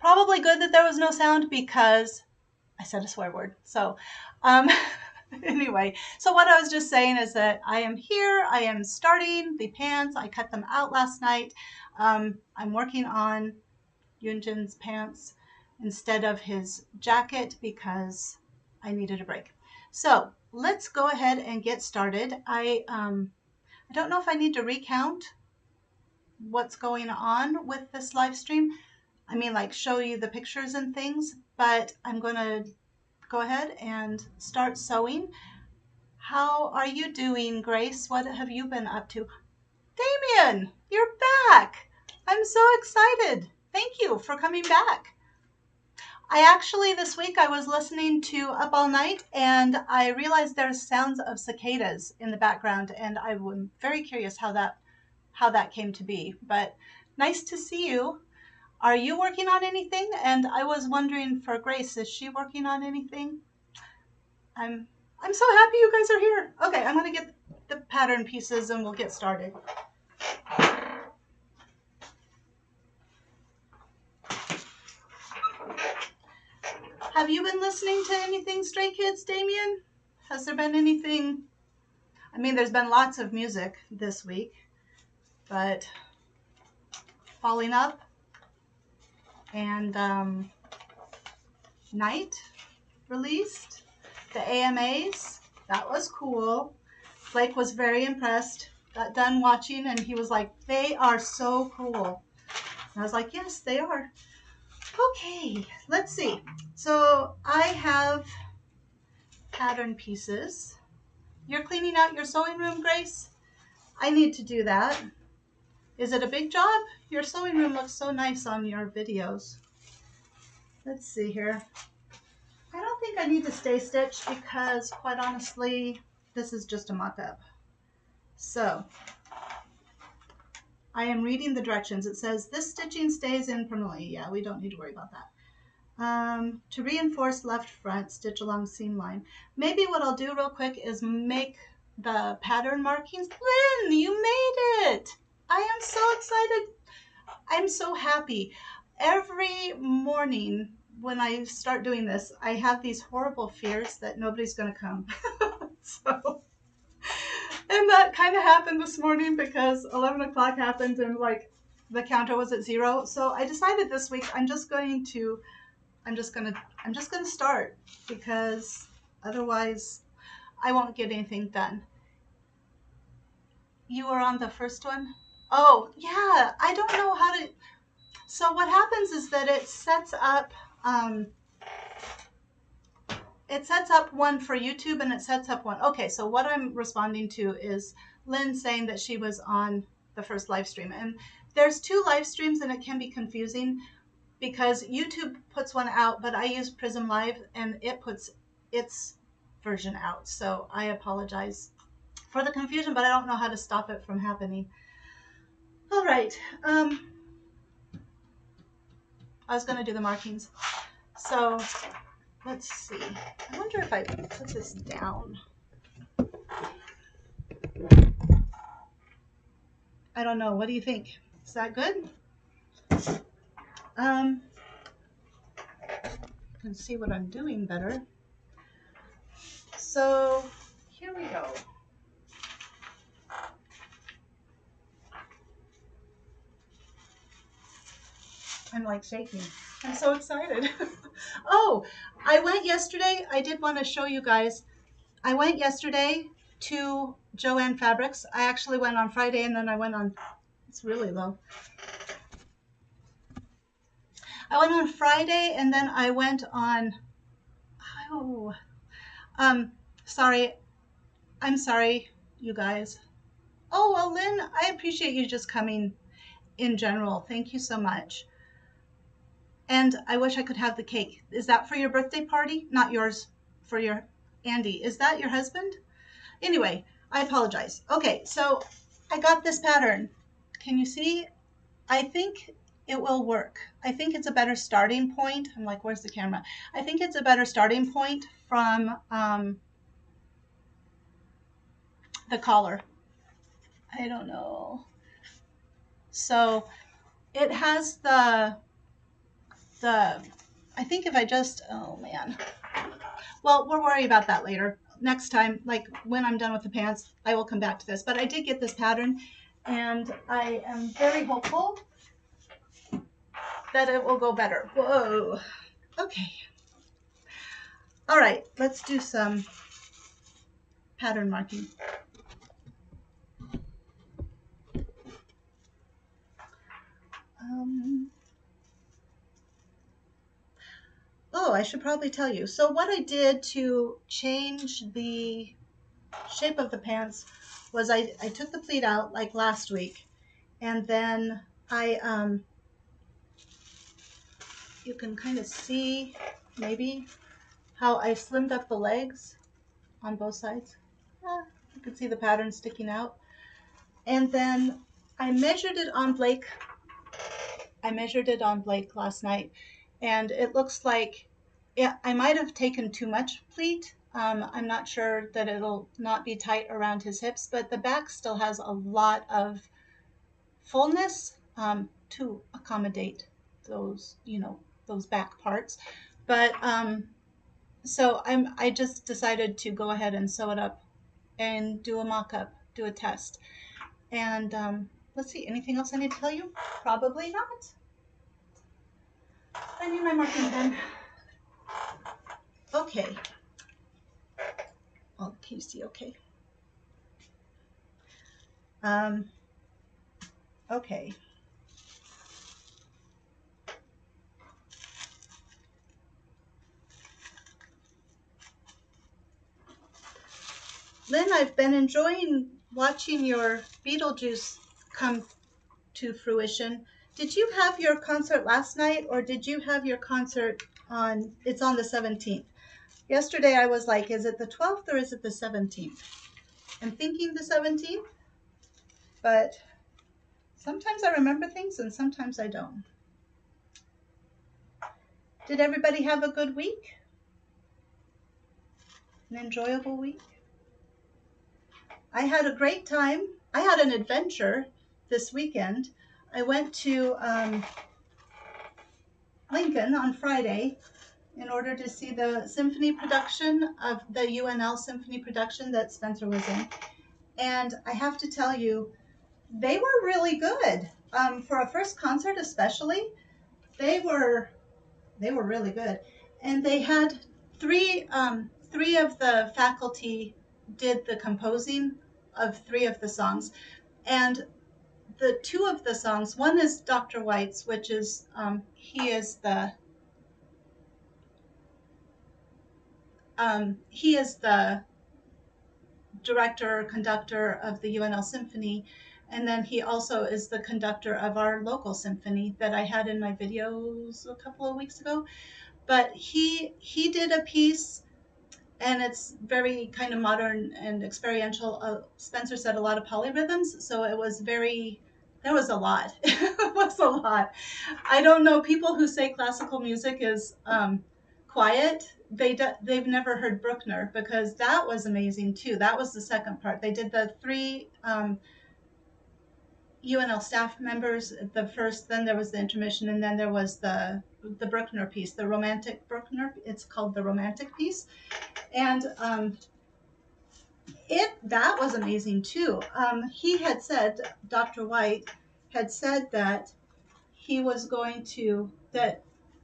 Probably good that there was no sound because I said a swear word. So, um, anyway, so what I was just saying is that I am here. I am starting the pants. I cut them out last night. I'm working on Hyunjin's pants instead of his jacket because I needed a break. So let's go ahead and get started. I don't know if I need to recount what's going on with this live stream. I mean, like show you the pictures and things, but I'm going to go ahead and start sewing. How are you doing, Grace? What have you been up to? Damien, you're back. I'm so excited. Thank you for coming back. I actually, this week, I was listening to Up All Night and I realized there's sounds of cicadas in the background, and I'm very curious how that came to be. But nice to see you. Are you working on anything? And I was wondering for Grace, is she working on anything? I'm I'm so happy you guys are here. Okay, I'm gonna get the pattern pieces and we'll get started. Have you been listening to anything Stray Kids, Damien? Has there been anything? I mean, there's been lots of music this week, but Falling Up and Night released, the AMAs, that was cool. Blake was very impressed, got done watching, and he was like, they are so cool. And I was like, yes, they are. Okay, let's see. So I have pattern pieces. You're cleaning out your sewing room, Grace? I need to do that. Is it a big job? Your sewing room looks so nice on your videos. Let's see here. I don't think I need to stay stitch because, quite honestly, this is just a mock-up. So I am reading the directions. It says this stitching stays in permanently. Yeah, we don't need to worry about that. To reinforce left front, stitch along seam line. Maybe what I'll do real quick is make the pattern markings. Lynn, you made it! I am so excited. I'm so happy. Every morning when I start doing this, I have these horrible fears that nobody's going to come. So, and that kind of happened this morning because 11 o'clock happened and like the counter was at 0. So I decided this week I'm just gonna start because otherwise I won't get anything done. You were on the first one? Oh, yeah, I don't know how to. So what happens is that it sets up one for YouTube and it sets up one. Okay, so what I'm responding to is Lynn saying that she was on the first live stream. And there's 2 live streams and it can be confusing because YouTube puts one out, but I use Prism Live and it puts its version out. So I apologize for the confusion, but I don't know how to stop it from happening. All right. I was going to do the markings. So let's see. I wonder if I put this down. I don't know. What do you think? Is that good? You can see what I'm doing better. So here we go. I'm like shaking. I'm so excited. Oh, I went yesterday. I did want to show you guys. I went yesterday to Joann Fabrics. I actually went on Friday and then I went on, it's really low. I went on Friday and then I went on, oh, sorry. I'm sorry, you guys. Oh, well, Lynn, I appreciate you just coming in general. Thank you so much. And I wish I could have the cake. Is that for your birthday party? Not yours, for your Andy. Is that your husband? Anyway, I apologize. Okay, so I got this pattern. Can you see? I think it will work. I think it's a better starting point. I'm like, where's the camera? I think it's a better starting point from the collar. I don't know. So it has the I think if I just, oh man. Well, we'll worry about that later. Next time, like when I'm done with the pants, I will come back to this. But I did get this pattern, and I am very hopeful that it will go better. Whoa. Okay. All right, let's do some pattern marking. Oh, I should probably tell you. So what I did to change the shape of the pants was I took the pleat out like last week, and then you can kind of see maybe how I slimmed up the legs on both sides. You can see the pattern sticking out. And then I measured it on Blake. I measured it on Blake last night, and it looks like I might have taken too much pleat. I'm not sure that it'll not be tight around his hips, but the back still has a lot of fullness to accommodate those, those back parts. But so I just decided to go ahead and sew it up and do a mock-up, do a test. And let's see, anything else I need to tell you? Probably not. I need my marking pen. Okay. Oh, can you see okay? Okay. Lynn, I've been enjoying watching your Beetlejuice come to fruition. Did you have your concert last night, or did you have your concert it's on the 17th? Yesterday I was like, is it the 12th or is it the 17th? I'm thinking the 17th, but sometimes I remember things and sometimes I don't. Did everybody have a good week? An enjoyable week? I had a great time. I had an adventure this weekend. I went to Lincoln on Friday in order to see the symphony production of the UNL symphony production that Spencer was in. And I have to tell you, they were really good. For a first concert especially, they were really good. And they had three of the faculty did the composing of three of the songs. And the two of the songs, one is Dr. White's, which is, he is the director, conductor of the UNL Symphony, and then he also is the conductor of our local symphony that I had in my videos a couple of weeks ago. But he did a piece, and it's very kind of modern and experiential. Spencer said a lot of polyrhythms, so it was there was a lot. It was a lot. I don't know, people who say classical music is quiet, they've never heard Bruckner, because that was amazing too. That was the second part. They did the three UNL staff members, the first, then there was the intermission, and then there was the Bruckner piece, the romantic Bruckner. It's called the romantic piece. And that was amazing too. He had said, Dr. White had said that he was going to, that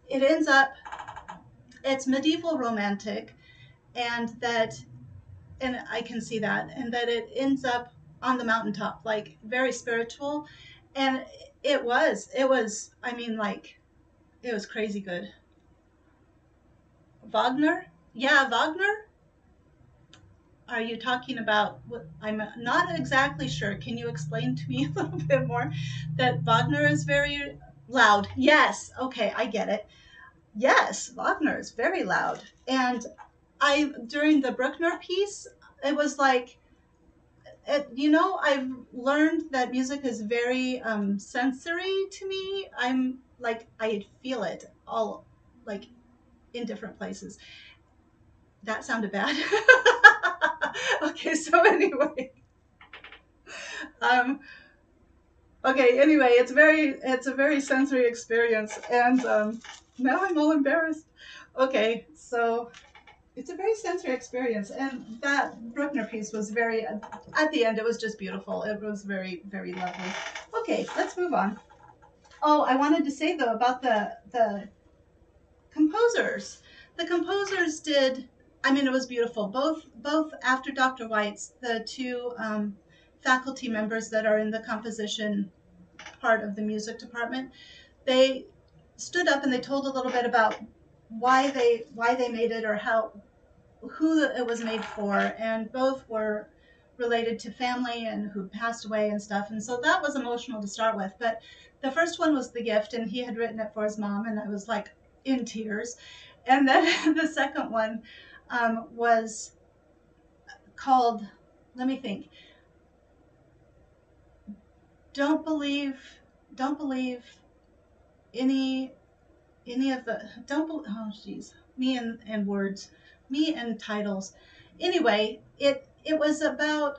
it ends up, it's medieval romantic, and I can see that, and that it ends up on the mountaintop, like very spiritual. And it was, I mean, like, it was crazy good. Wagner? Yeah, Wagner? Are you talking about what? I'm not exactly sure. Can you explain to me a little bit more? That Wagner is very loud. Yes. Okay, I get it. Yes, Wagner is very loud. And during the Bruckner piece, it was like, I've learned that music is very sensory to me. I'm like, I feel it all, like, in different places. That sounded bad. Okay, so anyway. Okay, anyway, it's a very sensory experience. And Now I'm all embarrassed. Okay, so it's a very sensory experience, and that Bruckner piece was very, at the end, it was just beautiful. It was very, very lovely. Okay, let's move on. Oh, I wanted to say though about the composers. The composers did. I mean, it was beautiful. Both after Dr. White's, the two faculty members that are in the composition part of the music department, they stood up and they told a little bit about why they made it, or how, who it was made for, and both were related to family and who passed away and stuff. And so that was emotional to start with. But the first one was The Gift, and he had written it for his mom, and I was like in tears. And then the second one was called, let me think, Don't Believe, Don't Believe any of the, oh geez, me and words, me and titles. Anyway, it was about,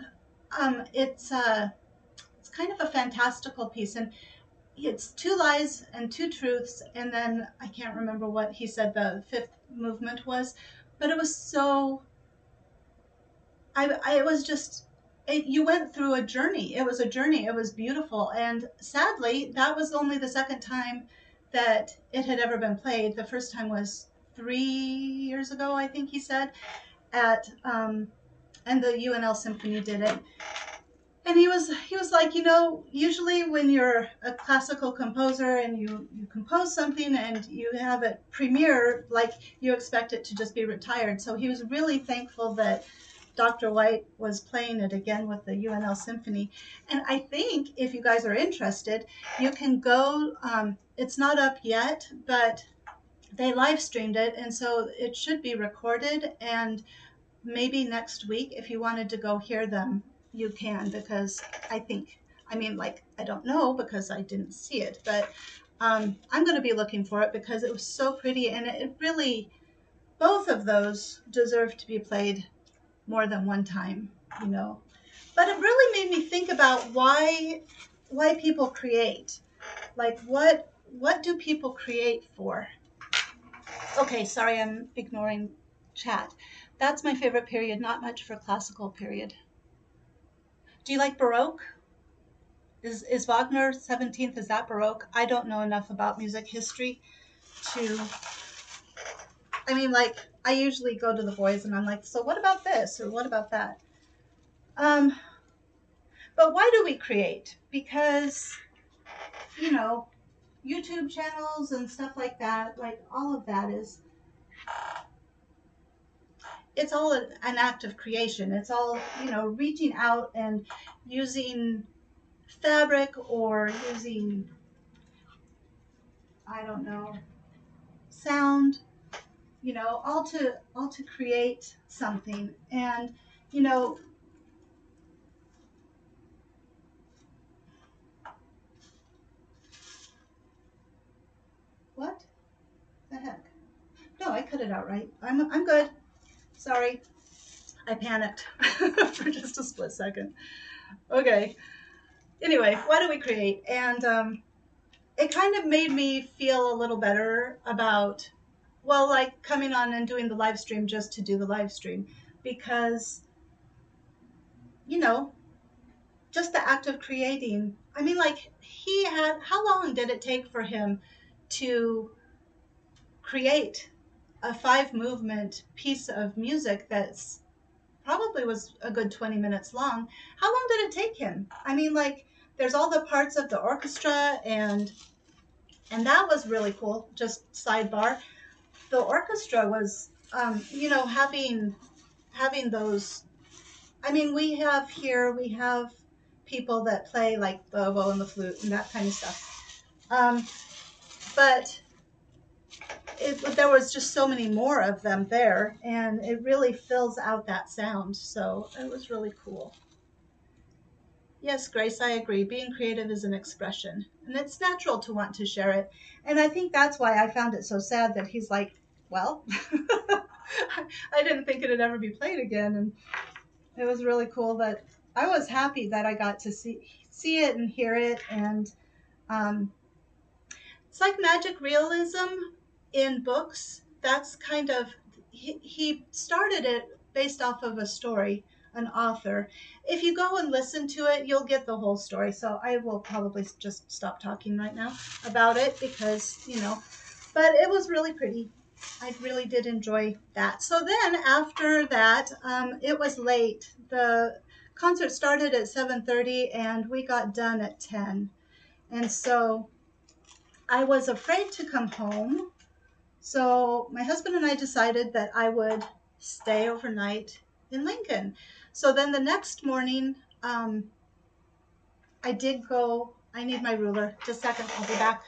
it's kind of a fantastical piece, and it's two lies and two truths, and then I can't remember what he said the fifth movement was, but it was so, I it was just, you went through a journey. It was a journey. It was beautiful. And sadly, that was only the second time that it had ever been played. The first time was 3 years ago, I think he said, at, and the UNL Symphony did it. And he was like, usually when you're a classical composer and you compose something and you have it premiere, like, you expect it to just be retired. So he was really thankful that Dr. White was playing it again with the UNL Symphony. And I think if you guys are interested, you can go, it's not up yet, but they live streamed it, and so it should be recorded. And maybe next week, if you wanted to go hear them, you can, because I think, I mean, like, I don't know because I didn't see it, but I'm going to be looking for it because it was so pretty, and it really, both of those deserve to be played more than one time, you know. But it really made me think about why people create. Like, what do people create for? Okay, sorry, I'm ignoring chat. That's my favorite period, not much for classical period. Do you like Baroque? Is Wagner 17th, is that Baroque? I don't know enough about music history to, I mean, like, I usually go to the boys and I'm like, so what about this or what about that? Um, but why do we create? Because, you know, YouTube channels and stuff like that, like all of that is, it's all an act of creation. It's all, reaching out and using fabric or using, I don't know, sound, all to create something. And, you know, what the heck? No, I cut it out right. I'm good. Sorry. I panicked for just a split second. Okay. Anyway, why do we create? And it kind of made me feel a little better about, well, like coming on and doing the live stream just to do the live stream, because, you know, just the act of creating. I mean, like, how long did it take for him to create a 5 movement piece of music that's probably was a good 20 minutes long? How long did it take him? I mean, like, there's all the parts of the orchestra, and that was really cool. Just sidebar, the orchestra was, having those. I mean, we have people that play like the oboe and the flute and that kind of stuff. But there was just so many more of them there, and it really fills out that sound. So it was really cool. Yes, Grace, I agree. Being creative is an expression, and it's natural to want to share it. And I think that's why I found it so sad that he's like, well, I didn't think it'd ever be played again. And it was really cool that I was happy that I got to see it and hear it. And um, it's like magic realism. in books, that's kind of, he started it based off of a story, an author. If you go and listen to it, you'll get the whole story. So I will probably just stop talking right now about it because, you know, but it was really pretty. I really did enjoy that. So then after that, it was late. The concert started at 7:30 and we got done at 10. And so I was afraid to come home. So my husband and I decided that I would stay overnight in Lincoln. So then the next morning, I did go. I need my ruler. Just a second, I'll be back.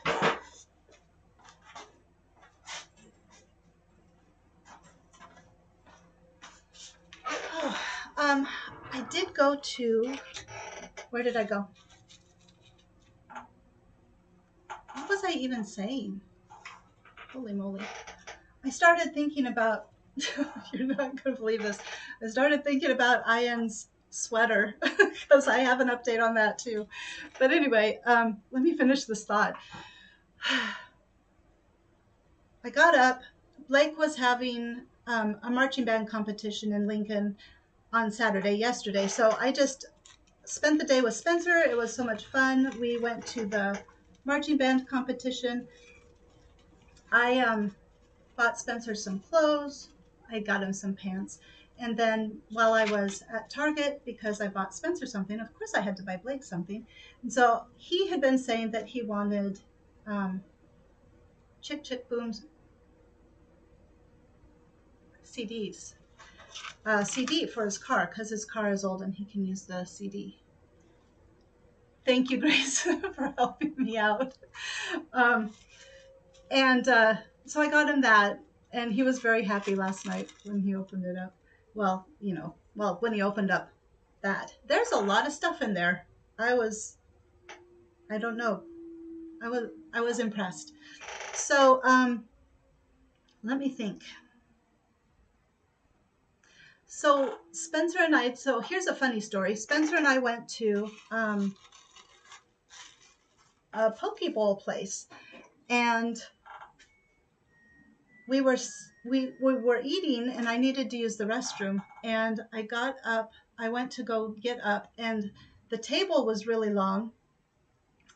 Oh, I did go to, where did I go? What was I even saying? Holy moly. I started thinking about, you're not going to believe this. I started thinking about Ian's sweater because I have an update on that too. But anyway, let me finish this thought. I got up. Blake was having a marching band competition in Lincoln on Saturday, yesterday. So I just spent the day with Spencer. It was so much fun. We went to the marching band competition. I bought Spencer some clothes. I got him some pants. And then while I was at Target, because I bought Spencer something, of course I had to buy Blake something. And so he had been saying that he wanted Chick Chick Boom's CDs. CD for his car because his car is old and he can use the CD. Thank you, Grace, for helping me out. Um, and so I got him that, and he was very happy last night when he opened it up. Well, you know, well, when he opened up that. There's a lot of stuff in there. I don't know. I was impressed. So let me think. So Spencer and I, so here's a funny story. Spencer and I went to a poke bowl place, and we were we were eating, and I needed to use the restroom, and I got up. I went to go get up, and the table was really long,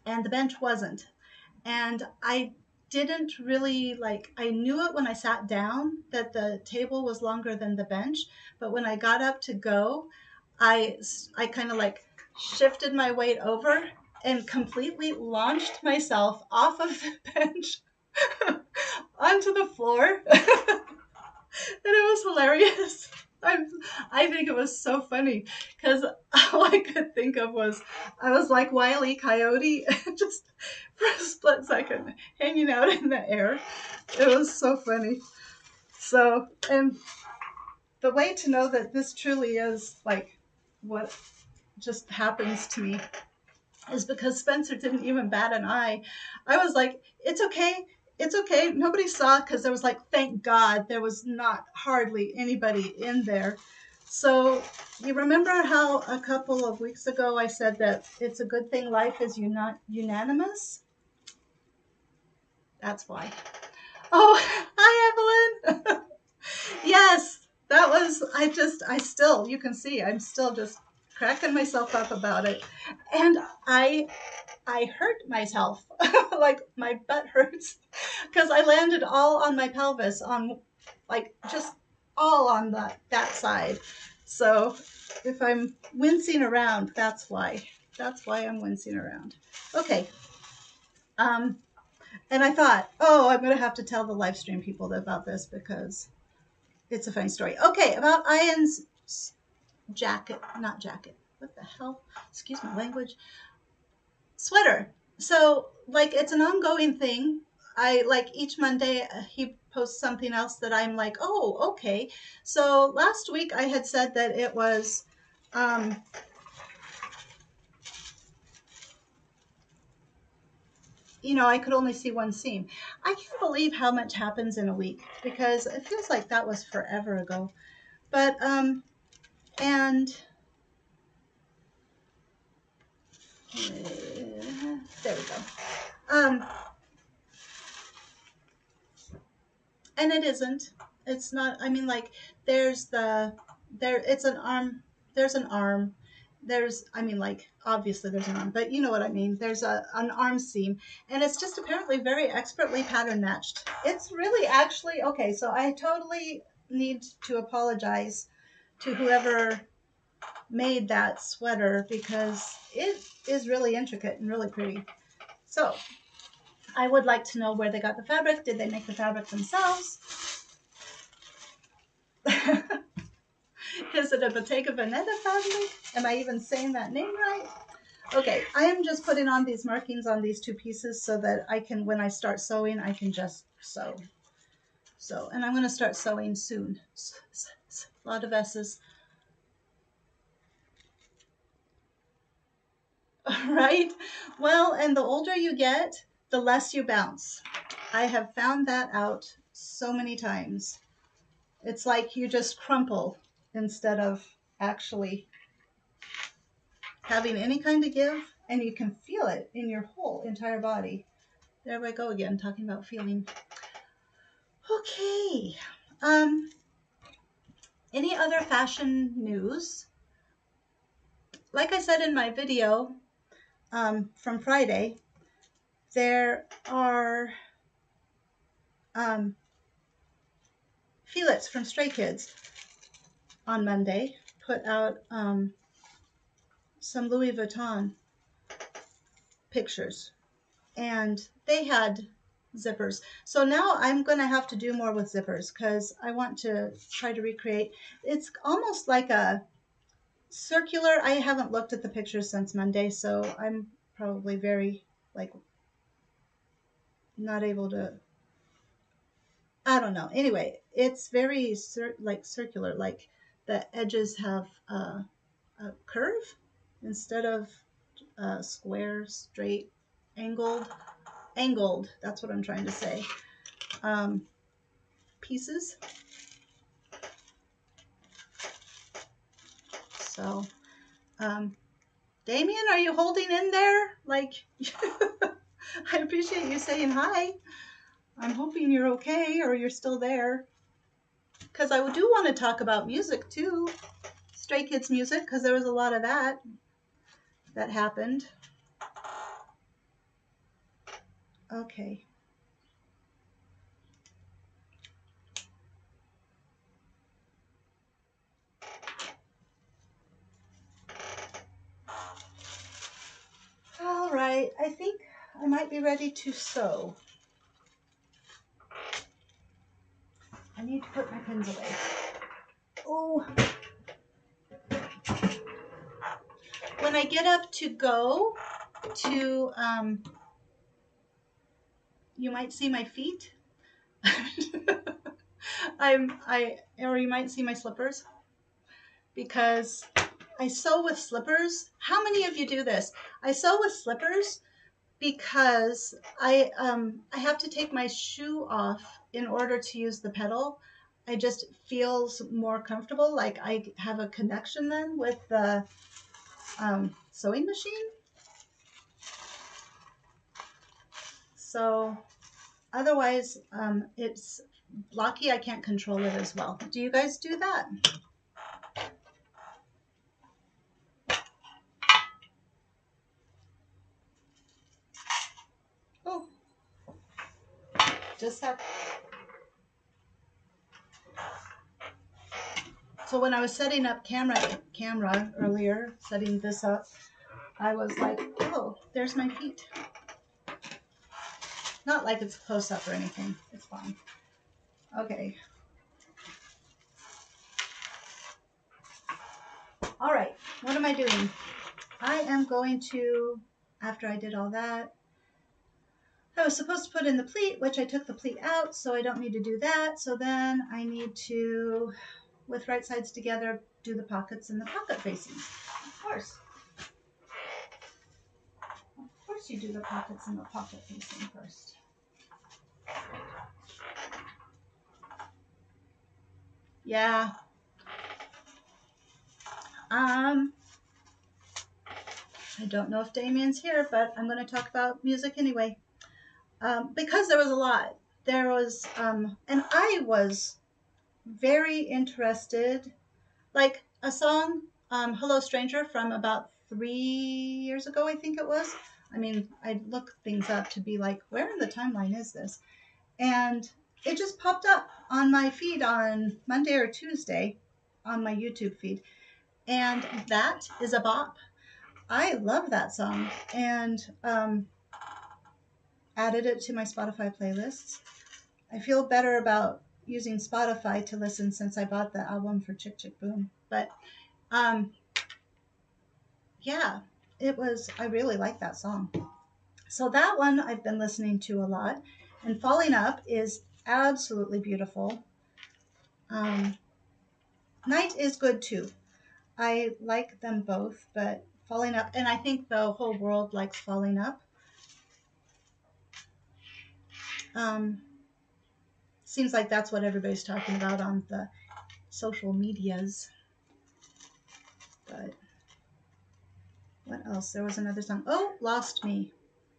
and the bench wasn't. And I didn't really like, I knew it when I sat down that the table was longer than the bench, but when I got up to go, I kind of like shifted my weight over and completely launched myself off of the bench onto the floor. And it was hilarious. I think it was so funny because all I could think of was I was like Wile E. Coyote, just for a split second hanging out in the air. It was so funny. So, and the way to know that this truly is like what just happens to me is because Spencer didn't even bat an eye. I was like, it's okay. It's okay. Nobody saw because there was like, thank God, there was not hardly anybody in there. So you remember how a couple of weeks ago I said that it's a good thing life is unanimous? That's why. Oh, hi, Evelyn. Yes, that was, I still, you can see, I'm still just cracking myself up about it. And I hurt myself. Like my butt hurts because I landed all on my pelvis, on like just all on that side. So if I'm wincing around, that's why. That's why I'm wincing around. Okay. And I thought, oh, I'm gonna have to tell the live stream people about this because it's a funny story. Okay, about Ian's jacket, not jacket. What the hell? Excuse my language. Sweater. So like it's an ongoing thing. I like each Monday he posts something else that I'm like, oh, okay. So last week I had said that it was you know, I could only see one seam. I can't believe how much happens in a week because it feels like that was forever ago. But and there we go. And it isn't. It's not. I mean, like it's an arm. There's an arm. I mean, like obviously there's an arm, but you know what I mean. There's an arm seam, and it's just apparently very expertly pattern matched. It's really actually okay. So I totally need to apologize to whoever made that sweater because it is really intricate and really pretty. So I would like to know where they got the fabric. Did they make the fabric themselves? Is it a Bottega Veneta fabric? Am I even saying that name right? Okay, I am just putting on these markings on these two pieces so that I can, when I start sewing, I can just sew. So, and I'm going to start sewing soon. A lot of S's. Right? Well, and the older you get, the less you bounce. I have found that out so many times. It's like you just crumple instead of actually having any kind of give, and you can feel it in your whole entire body. There we go again, talking about feeling. Okay. Any other fashion news? Like I said in my video from Friday, there are Felix from Stray Kids on Monday put out some Louis Vuitton pictures, and they had zippers. So now I'm going to have to do more with zippers because I want to try to recreate. It's almost like a circular. I haven't looked at the pictures since Monday, so I'm probably very like not able to. I don't know. Anyway, it's very like circular, like the edges have a curve instead of square, straight, angled. Angled. That's what I'm trying to say. Pieces. So, Damien, are you holding in there? Like, I appreciate you saying hi. I'm hoping you're okay or you're still there. Because I do want to talk about music too. Stray Kids music, because there was a lot of that happened. Okay. All right, I think I might be ready to sew. I need to put my pins away. Oh. When I get up to go to, you might see my feet. Or you might see my slippers because I sew with slippers. How many of you do this? I sew with slippers because I have to take my shoe off in order to use the pedal. I just feels more comfortable, like I have a connection then with the sewing machine. So otherwise, it's blocky. I can't control it as well. Do you guys do that? Oh, just that. So when I was setting up camera earlier, setting this up, I was like, oh, there's my feet. Not like it's close up or anything. It's fine. Okay. All right. What am I doing? I am going to, after I did all that, I was supposed to put in the pleat, which I took the pleat out, so I don't need to do that. So then I need to, with right sides together, do the pockets and the pocket facings. Of course. Of course you do the pockets and the pocket facing first. Yeah. I don't know if Damien's here, but I'm going to talk about music anyway. Because there was a lot. there was, and I was very interested, like a song, Hello Stranger, from about 3 years ago, I think it was. I mean, I look things up to be like, where in the timeline is this? And it just popped up on my feed on Monday or Tuesday on my YouTube feed. And that is a bop. I love that song, and added it to my Spotify playlists. I feel better about using Spotify to listen since I bought the album for Chick Chick Boom. But um, yeah, I really like that song. So that one I've been listening to a lot. And Falling Up is absolutely beautiful. Night is good too. I like them both, but Falling Up, and I think the whole world likes Falling Up. Seems like that's what everybody's talking about on the social medias. But what else? There was another song. Oh, Lost Me.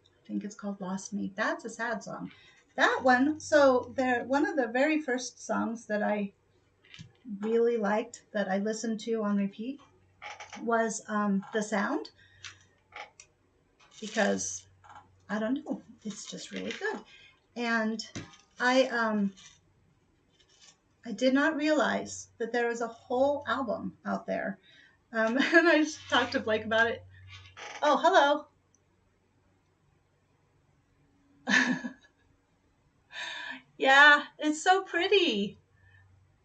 I think it's called Lost Me. That's a sad song. That one, so one of the very first songs that I really liked that I listened to on repeat was The Sound, because I don't know, it's just really good. And I did not realize that there was a whole album out there. And I just talked to Blake about it. Oh, hello. Yeah, it's so pretty.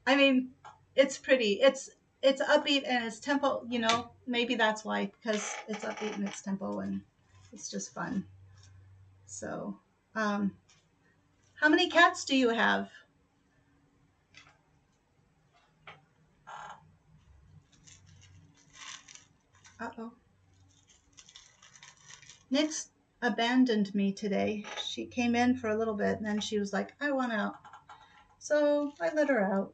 I mean, it's pretty. It's upbeat and it's tempo, maybe that's why, because it's upbeat and it's tempo and it's just fun. So, how many cats do you have? Uh-oh. Nyx abandoned me today. She came in for a little bit and then she was like, I want out. So I let her out.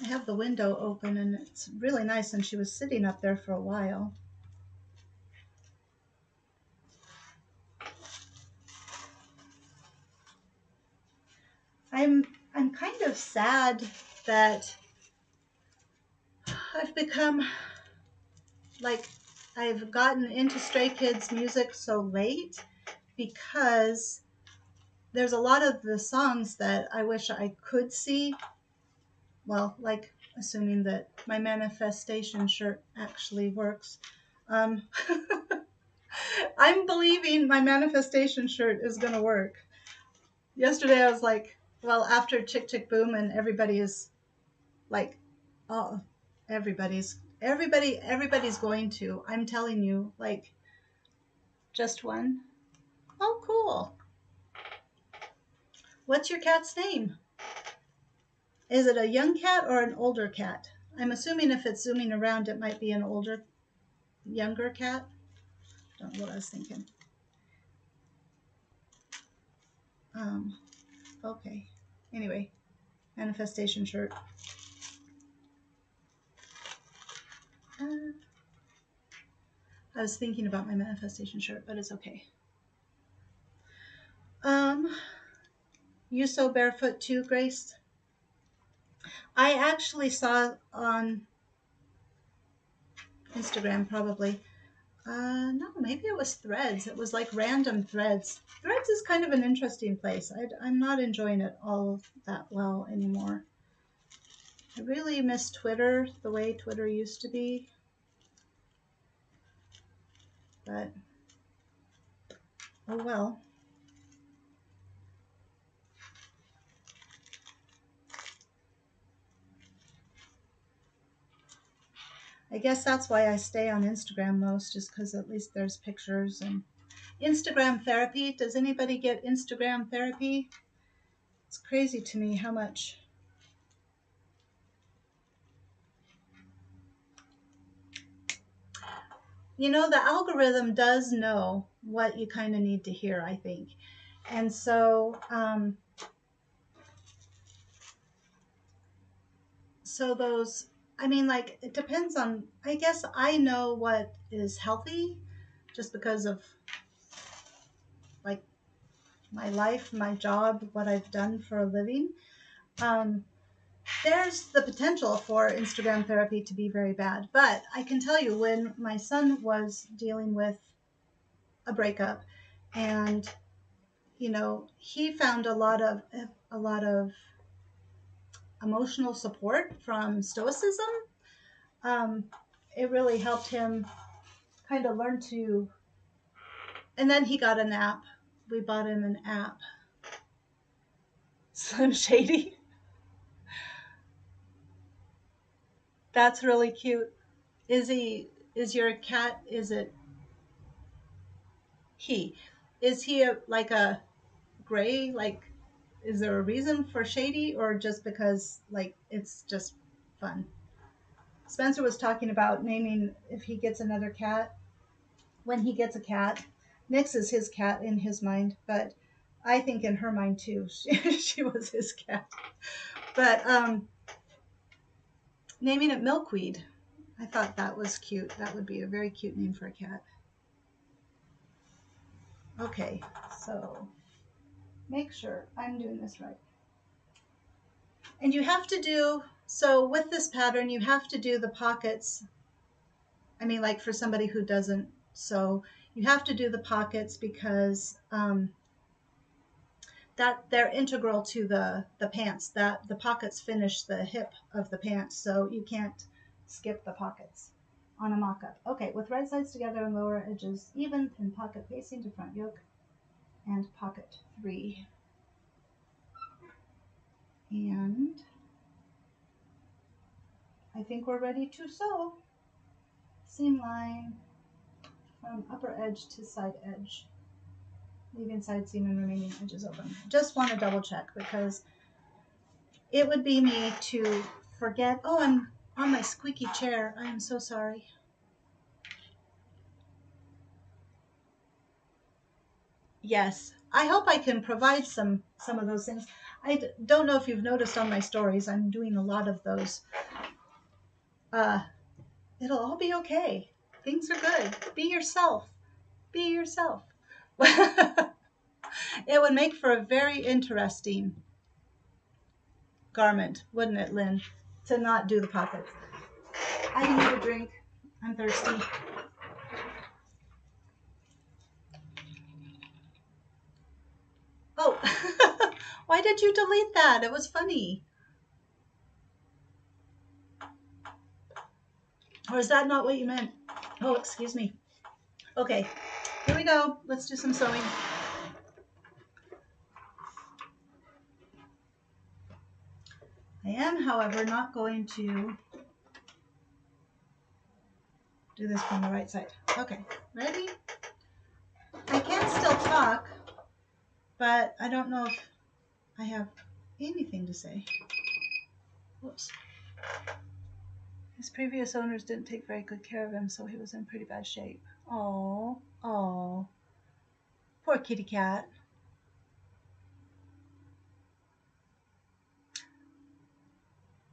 I have the window open and it's really nice, and she was sitting up there for a while. I'm kind of sad that I've become like, I've gotten into Stray Kids music so late, because there's a lot of the songs that I wish I could see. Well, like assuming that my manifestation shirt actually works. Um, I'm believing my manifestation shirt is going to work. Yesterday I was like, well, after Chick Chick Boom and everybody is like, oh, everybody's going to. I'm telling you, like, just one. Oh, cool. What's your cat's name? Is it a young cat or an older cat? I'm assuming if it's zooming around, it might be an older, younger cat. Don't know what I was thinking. Okay. Anyway, manifestation shirt. I was thinking about my manifestation shirt, but it's okay. You sew barefoot too, Grace? I actually saw on Instagram, probably. No, maybe it was Threads. It was like random Threads. Threads is kind of an interesting place. I'm not enjoying it all that well anymore. I really miss Twitter, the way Twitter used to be. But, oh well. I guess that's why I stay on Instagram most, just because at least there's pictures and Instagram therapy. Does anybody get Instagram therapy? It's crazy to me how much. The algorithm does know what you kind of need to hear, I think. And so, those, I mean, like, it depends on, I guess I know what is healthy just because of, like, my life, my job, what I've done for a living, there's the potential for Instagram therapy to be very bad. But I can tell you, when my son was dealing with a breakup, and he found a lot of emotional support from Stoicism. Um, it really helped him kind of learn to. And then he got an app. We bought him an app. Slim Shady. That's really cute. Is your cat, is it he? Is he like a gray, like, is there a reason for Shady, or just because, like, it's just fun? Spencer was talking about naming, if he gets another cat, when he gets a cat, Nix is his cat in his mind, but I think in her mind too, she was his cat. But naming it Milkweed, I thought that was cute. That would be a very cute name for a cat. Okay, so make sure I'm doing this right. And you have to do, so with this pattern, you have to do the pockets. I mean, like for somebody who doesn't sew, you have to do the pockets because that they're integral to the pants. That the pockets finish the hip of the pants, so you can't skip the pockets on a mock-up. Okay, with right sides together and lower edges even, in pocket facing to front yoke and pocket 3. And I think we're ready to sew. Seam line from upper edge to side edge, leaving side seam and remaining edges open. Just want to double check because it would be me to forget. Oh, I'm on my squeaky chair. I am so sorry. Yes, I hope I can provide some of those things. I don't know if you've noticed on my stories, I'm doing a lot of those. It'll all be okay. Things are good. Be yourself. Be yourself. It would make for a very interesting garment, wouldn't it, Lynn? To not do the pockets. I need a drink. I'm thirsty. Oh, why did you delete that? It was funny. Or is that not what you meant? Oh, excuse me. Okay, here we go. Let's do some sewing. I am, however, not going to do this from the right side. Okay, ready? I can still talk, but I don't know if I have anything to say. Whoops. His previous owners didn't take very good care of him, so he was in pretty bad shape. Oh, oh. Poor kitty cat.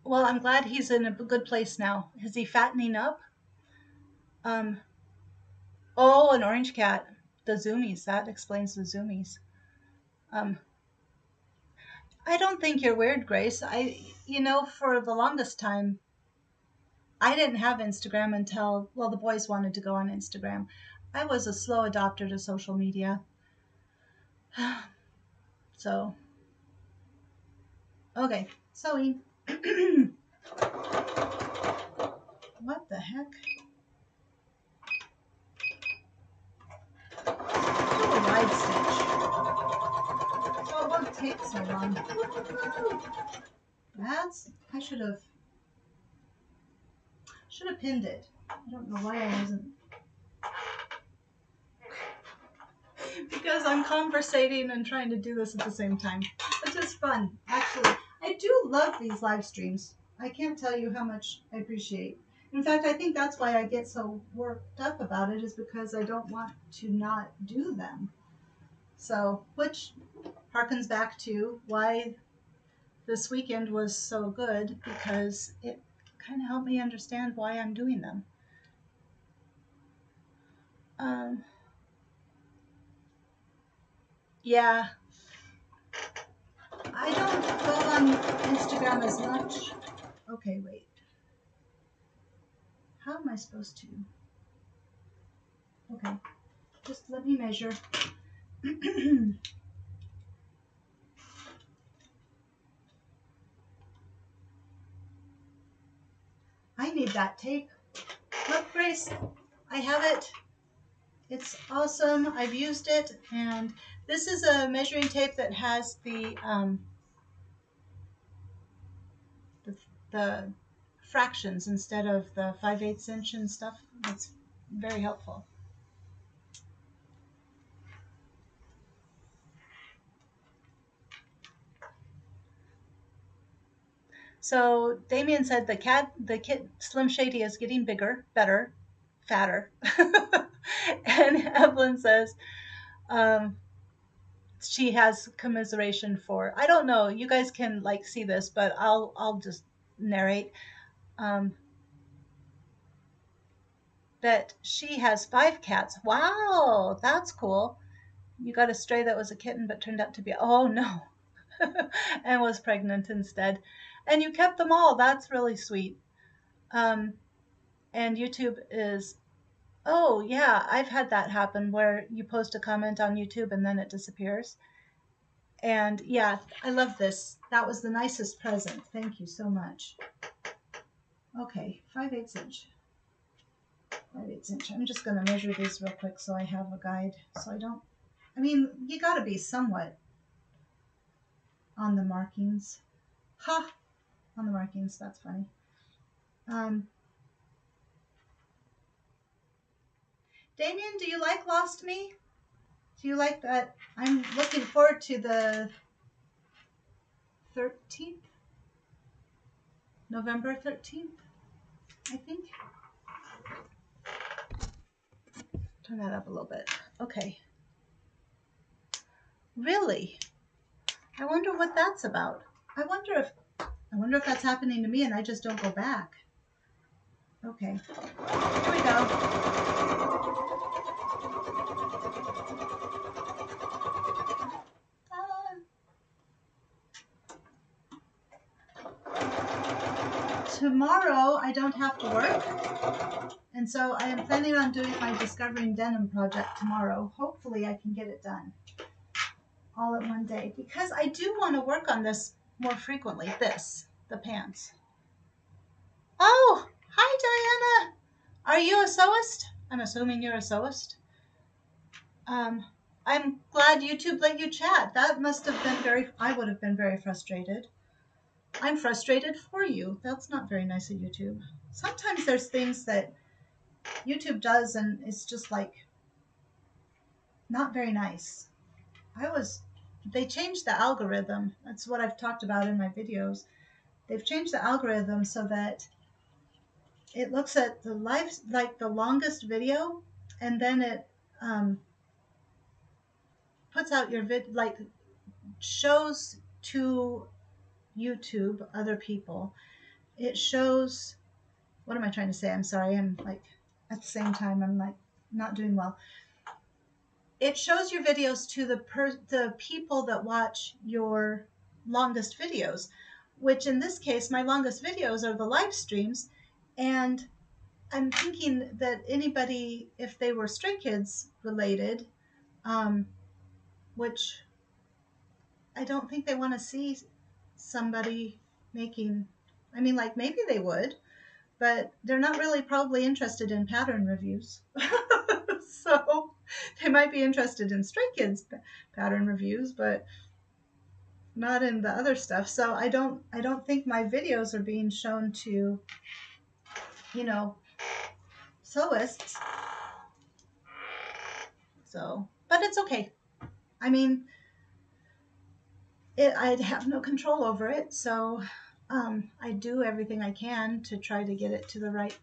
Well, I'm glad he's in a good place now. Is he fattening up? Oh, an orange cat. The zoomies. That explains the zoomies. I don't think you're weird, Grace. For the longest time, I didn't have Instagram until, well, the boys wanted to go on Instagram. I was a slow adopter to social media. So, okay, sewing. What the heck? Do a wide stitch. So it won't take so long. I should have pinned it. I don't know why I wasn't. Because I'm conversating and trying to do this at the same time, which is fun. Actually, I do love these live streams. I can't tell you how much I appreciate. In fact, I think that's why I get so worked up about it, is because I don't want to not do them. So, which harkens back to why this weekend was so good, because it kind of helped me understand why I'm doing them. Yeah, I don't go on Instagram as much. Okay, wait. How am I supposed to? Okay, just let me measure. I need that tape. Look, Grace, I have it. It's awesome. I've used it, and this is a measuring tape that has the fractions instead of the 5/8 inch and stuff. It's very helpful. So Damien said the kid Slim Shady is getting bigger, better, fatter. And Evelyn says she has commiseration for, I don't know, you guys can like see this, but I'll just narrate that she has 5 cats. Wow, that's cool. You got a stray that was a kitten but turned out to be, oh no, and was pregnant instead. And you kept them all. That's really sweet. And YouTube is, oh yeah, I've had that happen where you post a comment on YouTube and then it disappears. And yeah, I love this. That was the nicest present. Thank you so much. Okay, 5/8 inch. 5/8 inch. I'm just going to measure these real quick so I have a guide. So I don't, I mean, you got to be somewhat on the markings. Ha! On the markings. That's funny. Damien, do you like Lost Me? Do you like that? I'm looking forward to the 13th, November 13th, I think. Turn that up a little bit. Okay. Really? I wonder what that's about. I wonder if that's happening to me and I just don't go back. Okay. Here we go. Tomorrow I don't have to work, and so I am planning on doing my Discovering Denim project tomorrow. Hopefully I can get it done all at one day, because I do want to work on this more frequently. The pants. Oh, hi Diana. Are you a sewist? I'm assuming you're a sewist. I'm glad YouTube let you chat. That must have been I would have been very frustrated. I'm frustrated for you. That's not very nice of YouTube. Sometimes there's things that YouTube does and it's just like not very nice. They changed the algorithm. That's what I've talked about in my videos. They've changed the algorithm so that it looks at the the longest video, and then it puts out your shows to YouTube other people. It shows, what am I trying to say? I'm sorry. I'm like, at the same time, I'm like not doing well. It shows your videos to the people that watch your longest videos, which in this case, my longest videos are the live streams. And I'm thinking that anybody, if they were Stray Kids related, which I don't think they want to see somebody making, I mean, like maybe they would, but they're not really probably interested in pattern reviews. So they might be interested in Stray Kids pattern reviews, but not in the other stuff. So I don't think my videos are being shown to, sewists. So, but it's okay. I mean, I'd have no control over it, so I do everything I can to try to get it to the right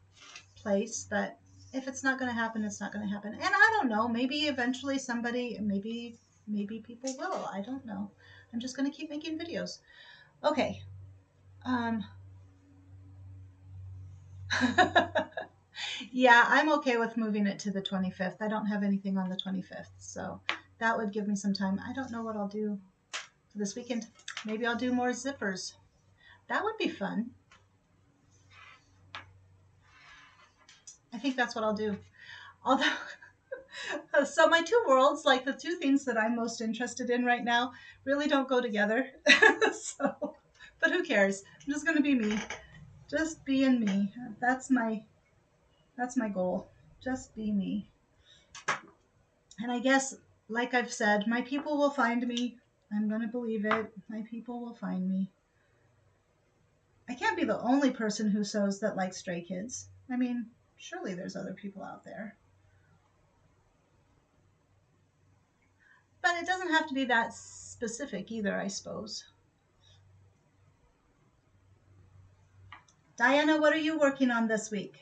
place. But if it's not going to happen, it's not going to happen. And I don't know. Maybe eventually maybe people will. I don't know. I'm just going to keep making videos. Okay. Yeah, I'm okay with moving it to the 25th. I don't have anything on the 25th, so that would give me some time. I don't know what I'll do for this weekend. Maybe I'll do more zippers. That would be fun. I think that's what I'll do. Although, so my two worlds, like the two things that I'm most interested in right now, really don't go together. So, but who cares? I'm just going to be me. Just being me. That's my goal. Just be me. And I guess, like I've said, my people will find me. I'm going to believe it. My people will find me. I can't be the only person who sews that likes stray kids. I mean, surely there's other people out there. But it doesn't have to be that specific either, I suppose. Diana, what are you working on this week?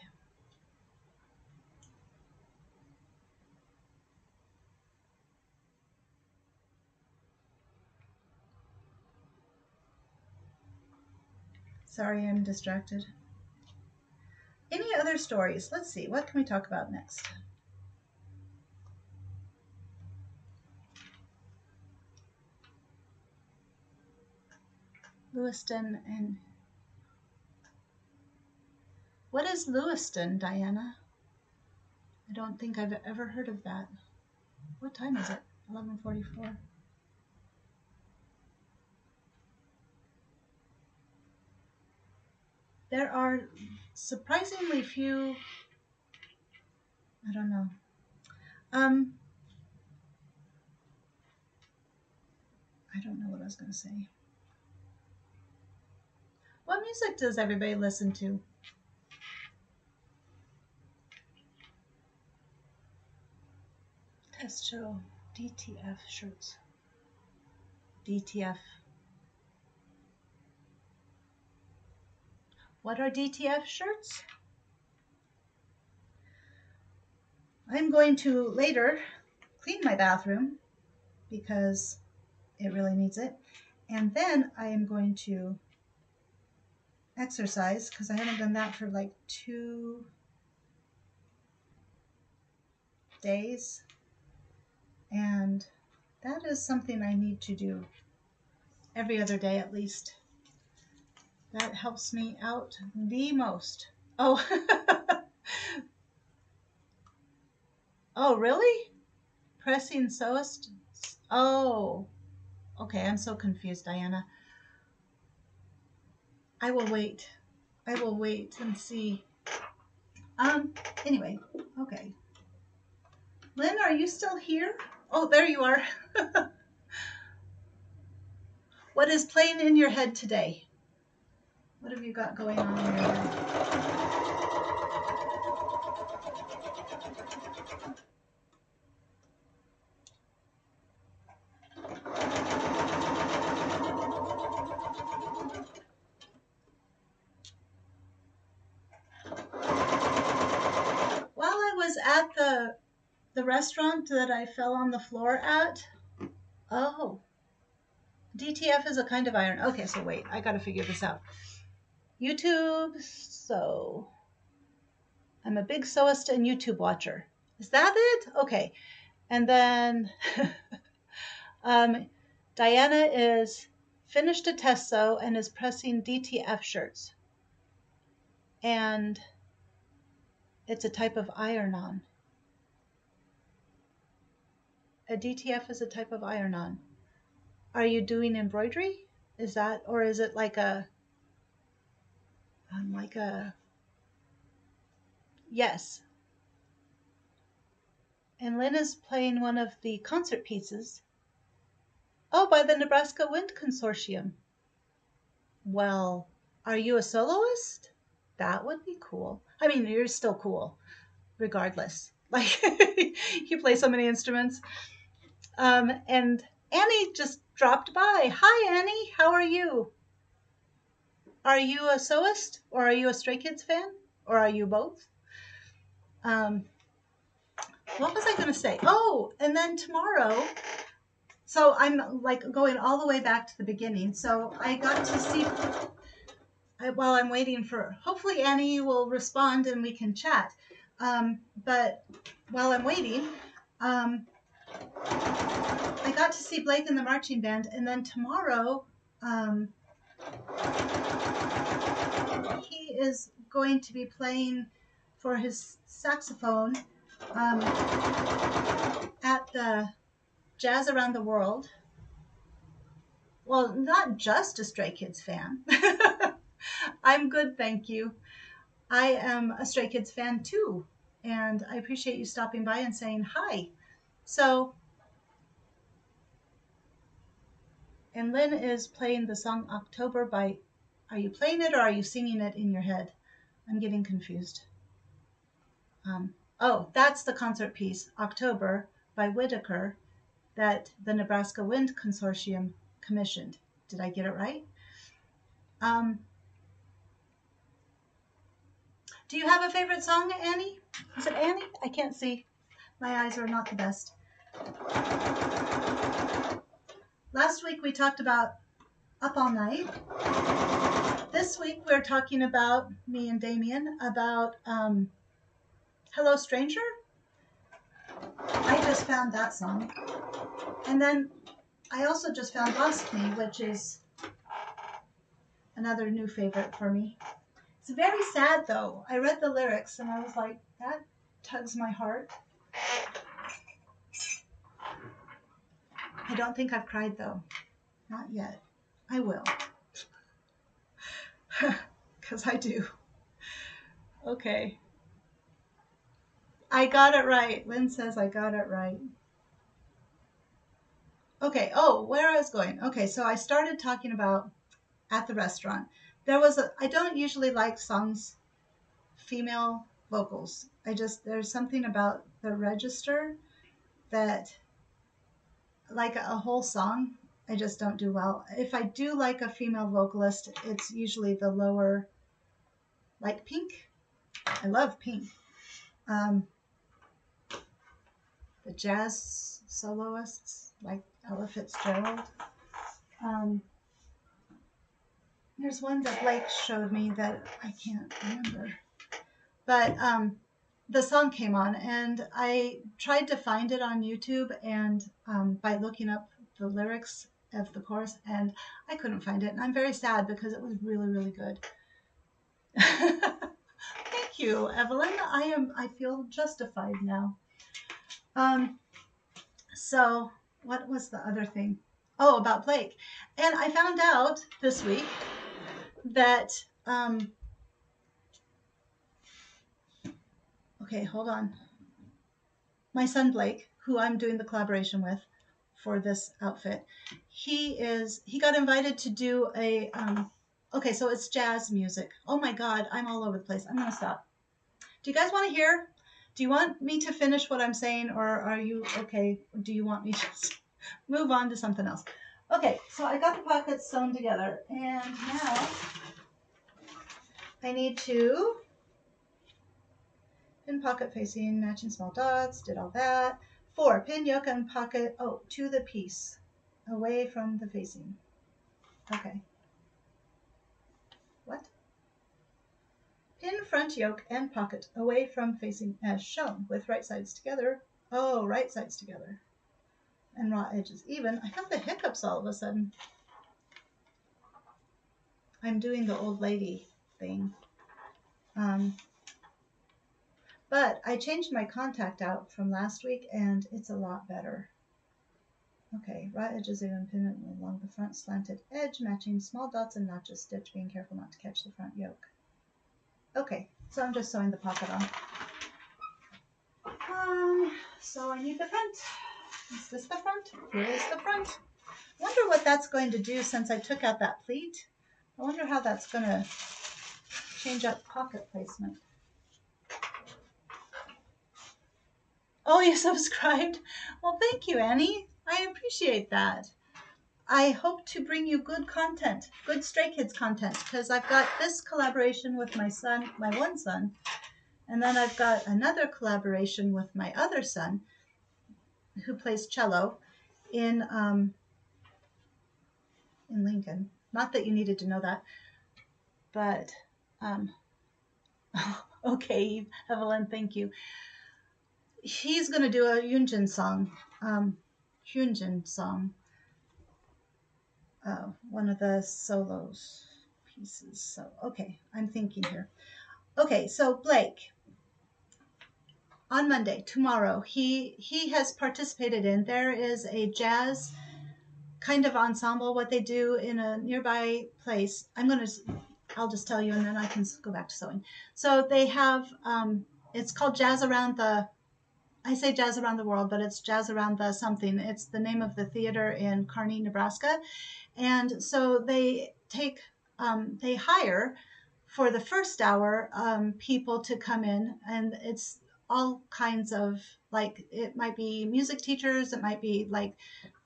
Sorry, I'm distracted. Any other stories? Let's see, what can we talk about next? Lewiston and... What is Lewiston, Diana? I don't think I've ever heard of that. What time is it? 11:44. There are surprisingly few... I don't know. I don't know what I was going to say. What music does everybody listen to? Test show. DTF shirts. DTF. What are DTF shirts? I'm going to later clean my bathroom because it really needs it. And then I am going to exercise because I haven't done that for like 2 days. And that is something I need to do every other day at least. That helps me out the most. Oh, oh, really? Pressing sewist? Oh, okay. I'm so confused, Diana. I will wait. I will wait and see. Anyway, okay. Lynn, are you still here? Oh, there you are. What is playing in your head today? What have you got going on in your head? While I was at the restaurant that I fell on the floor at, oh, DTF is a kind of iron. Okay, so wait, I got to figure this out. YouTube, so I'm a big sewist and YouTube watcher. Is that it? Okay. And then Diana is finished a test sew and is pressing DTF shirts. And it's a type of iron-on. A DTF is a type of iron-on. Are you doing embroidery? Is that, or is it like a, yes. And Lynn is playing one of the concert pieces. Oh, by the Nebraska Wind Consortium. Well, are you a soloist? That would be cool. I mean, you're still cool, regardless. Like, you play so many instruments. And Annie just dropped by. Hi, Annie. How are you? Are you a sewist? Or are you a Stray Kids fan? Or are you both? What was I going to say? Oh, and then tomorrow... So I'm like going all the way back to the beginning. So I got to see... while I'm waiting for, hopefully Annie will respond and we can chat. But while I'm waiting, I got to see Blake in the marching band, and then tomorrow he is going to be playing for his saxophone at the Jazz Around the World. Well, not just a Stray Kids fan. I'm good, thank you. I am a Stray Kids fan too, and I appreciate you stopping by and saying hi. So, and Lynn is playing the song October by, are you playing it or are you singing it in your head? I'm getting confused. Oh, that's the concert piece, October by Whitaker, that the Nebraska Wind Consortium commissioned. Did I get it right? Do you have a favorite song, Annie? Is it Annie? I can't see. My eyes are not the best. Last week we talked about Up All Night. This week we're talking about, me and Damien, about Hello Stranger. I just found that song. And then I also just found Lost Me, which is another new favorite for me. It's very sad though. I read the lyrics and I was like, that tugs my heart. I don't think I've cried though. Not yet. I will. Because I do. Okay. I got it right. Lynn says I got it right. Okay. Oh, where I was going. Okay, so I started talking about at the restaurant. I don't usually like songs, female vocals. There's something about the register that, like a whole song, I just don't do well. If I do like a female vocalist, it's usually the lower, like Pink. I love Pink. The jazz soloists, like Ella Fitzgerald. There's one that Blake showed me that I can't remember. But the song came on, and I tried to find it on YouTube and by looking up the lyrics of the chorus, and I couldn't find it. And I'm very sad because it was really, really good. Thank you, Evelyn. I feel justified now. So what was the other thing? Oh, about Blake. And I found out this week that, okay, hold on. My son Blake, who I'm doing the collaboration with for this outfit, he got invited to do a, okay, so it's jazz music. Oh my God, I'm all over the place. I'm gonna stop. Do you guys want to hear? Do you want me to finish what I'm saying, or are you okay? Do you want me to move on to something else? Okay, so I got the pockets sewn together, and now I need to pin pocket facing, matching small dots, did all that. 4, pin yoke and pocket, to the piece, away from the facing. Okay. What? Pin front yoke and pocket away from facing as shown, with right sides together. Oh, right sides together. And raw edges even. I have the hiccups all of a sudden. I'm doing the old lady thing. But I changed my contact out from last week, and it's a lot better. Okay, raw edges even, pin it along the front slanted edge, matching small dots and notches stitch, being careful not to catch the front yoke. Okay, so I'm just sewing the pocket on. So I need the front. Is this the front? Here is the front. Wonder what that's going to do since I took out that pleat. I wonder how that's going to change up pocket placement. Oh, you subscribed? Well, thank you, Annie. I appreciate that. I hope to bring you good content, good Stray Kids content, because I've got this collaboration with my son, my one son, and then I've got another collaboration with my other son, who plays cello in Lincoln. Not that you needed to know that, but okay, Evelyn, thank you. He's going to do a Hyunjin song Hyunjin song, one of the solos pieces. So, okay, I'm thinking here. Okay, so Blake, on Monday, tomorrow, he has participated in, there is a jazz kind of ensemble, what they do in a nearby place. I'll just tell you and then I can go back to sewing. So they have, it's called Jazz Around the, I say Jazz Around the World, but it's Jazz Around the something. It's the name of the theater in Kearney, Nebraska. And so they they hire for the first hour people to come in, and it's all kinds of, like, it might be music teachers, it might be like